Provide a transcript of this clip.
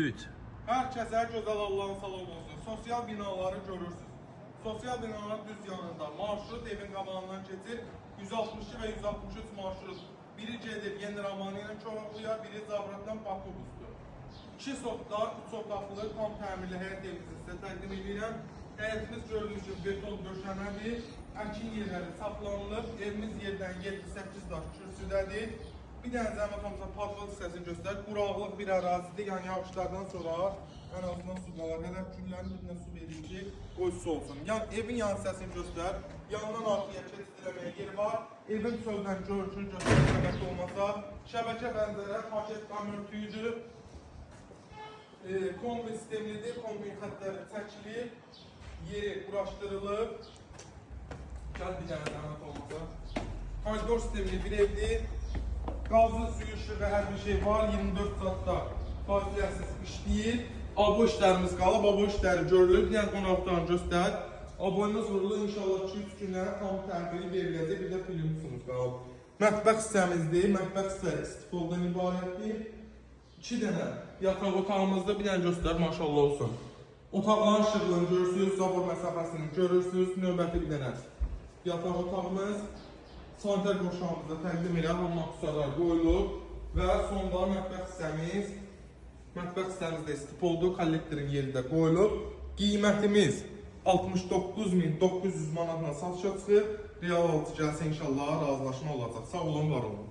3. Herkese güzel Allah'ın salam olsun. Sosyal binaları görürsünüz. Sosyal binaların düz yanında marşrut evin qabağından keçir. 162 ve 163 marşrut. Biri gedir Yeni Ramani ilə Çoraklıya, biri Zabratdan Bakubusdur. 2 sotda, 3 otaqlı, tam təmirli həyət evimizi sizə təqdim edirəm. Həyətimiz gördüyünüz gibi beton döşəmədir. Əkin yerləri saxlanılıb. Evimiz yerdən 7-8 daş kürsüdədir. Bir dənə zəhmətimizə padval hissəsini göstər. Quraqlıq bir ərazidir. Yəni yağışlardan sonra ən azından su qalar. Hələ günlərin birində su verir ki, qoy su olsun. Yəni evin yan hissəsini göstər. Yandan arxaya keçidləməyə yeri var. Evin çöldən görünüşünü göstər. Şəbəkə olmasa. Şəbəkə bənzərə paket örtüyüdür. Kombi sistemlidir. Kombi xətləri çəkilir. Yeri quraşdırılıb. Gəl bir dənə zəhmət olmasa. Koridor sistemli bir evdir. Qazlı suyu işi və hər bir şey var. 24 saatda fasiləsiz işləyir. Abo işlərimiz qalıb, abo işləri görülür. Yəni qonaqdan göstər. Aboyunuz vurulur. İnşallah 2-3 günlərə tam təhvili veriləcək. Bir də filmsiniz qalıb. Mətbəx hissəmizdir. Mətbəx hissəsi istifoldan ibarətdir. 2 dənə yataq otağımızda bir dənə göstər, maşallah olsun. Otaqların işıqlığını görürsünüz, zabor məsafəsini görürsünüz. Növbəti bir dənə yataq otağımız. Sanitar qoşağımızda təqdim edən hammaxsuslar qoyulub və sonda mətbəx hissəmiz. Mətbəx hissəmizdə istipoldur, kollektorin yeri də qoyulub. Qiymətimiz 69.900 manatla satışa çıxır. Real alıcı gəlsə inşallah razılaşma olacaq. Sağ olun, var olun.